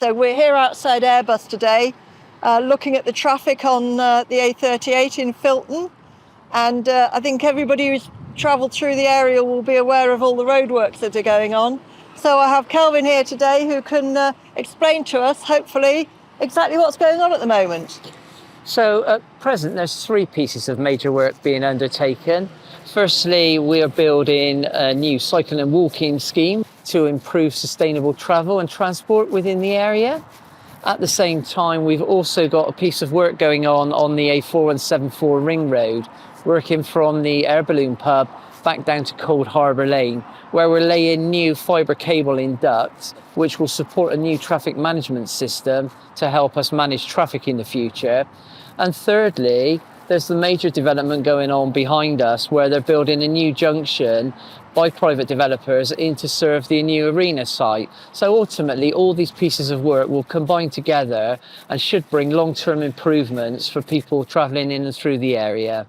So we're here outside Airbus today, looking at the traffic on the A38 in Filton. And I think everybody who's travelled through the area will be aware of all the roadworks that are going on. So I have Kelvin here today who can explain to us, hopefully, exactly what's going on at the moment. So at present, there's three pieces of major work being undertaken. Firstly, we are building a new cycling and walking scheme to improve sustainable travel and transport within the area. At the same time, we've also got a piece of work going on the A4174 ring road, working from the air balloon pub back down to Cold Harbour Lane, where we're laying new fibre cable in ducts, which will support a new traffic management system to help us manage traffic in the future. And thirdly, there's the major development going on behind us where they're building a new junction by private developers in to serve the new arena site. So ultimately, all these pieces of work will combine together and should bring long-term improvements for people travelling in and through the area.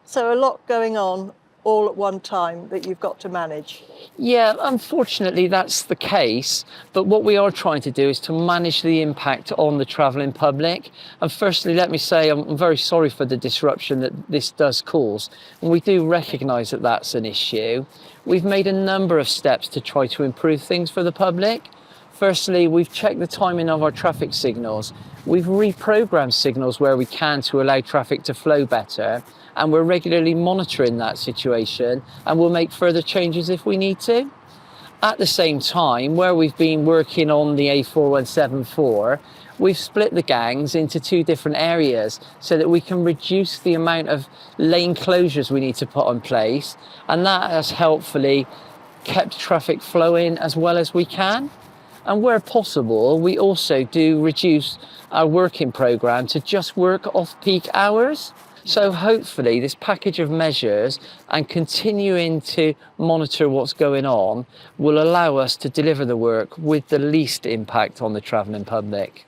So a lot going on all at one time that you've got to manage. Yeah, unfortunately that's the case, but what we are trying to do is to manage the impact on the travelling public. And firstly, let me say I'm very sorry for the disruption that this does cause, and we do recognise that that's an issue. We've made a number of steps to try to improve things for the public. Firstly, we've checked the timing of our traffic signals. We've reprogrammed signals where we can to allow traffic to flow better, and we're regularly monitoring that situation, and we'll make further changes if we need to. At the same time, where we've been working on the A4174, we've split the gangs into two different areas so that we can reduce the amount of lane closures we need to put in place, and that has helpfully kept traffic flowing as well as we can. And where possible, we also do reduce our working programme to just work off-peak hours. So hopefully this package of measures and continuing to monitor what's going on will allow us to deliver the work with the least impact on the travelling public.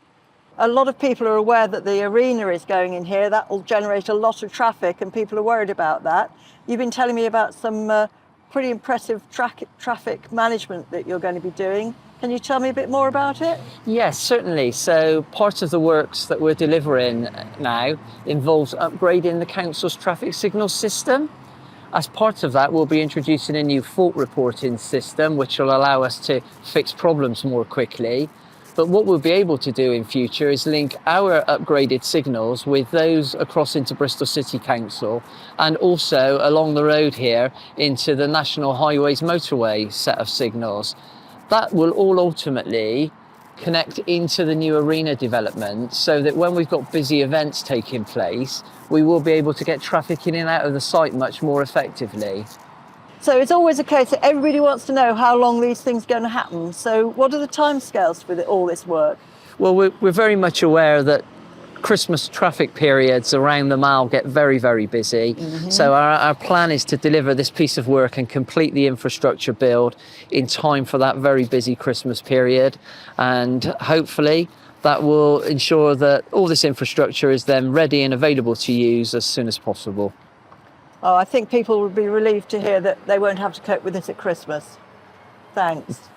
A lot of people are aware that the arena is going in here. That will generate a lot of traffic and people are worried about that. You've been telling me about some pretty impressive traffic management that you're going to be doing. Can you tell me a bit more about it? Yes, certainly. So part of the works that we're delivering now involves upgrading the council's traffic signal system. As part of that, we'll be introducing a new fault reporting system, which will allow us to fix problems more quickly. But what we'll be able to do in future is link our upgraded signals with those across into Bristol City Council and also along the road here into the National Highways motorway set of signals. That will all ultimately connect into the new arena development so that when we've got busy events taking place, we will be able to get traffic in and out of the site much more effectively. So it's always a case that everybody wants to know how long these things are going to happen. So what are the timescales with all this work? Well, we're very much aware that Christmas traffic periods around the mile get very, very busy. Mm-hmm. So our plan is to deliver this piece of work and complete the infrastructure build in time for that very busy Christmas period. And hopefully that will ensure that all this infrastructure is then ready and available to use as soon as possible. Oh, I think people will be relieved to hear that they won't have to cope with this at Christmas. Thanks.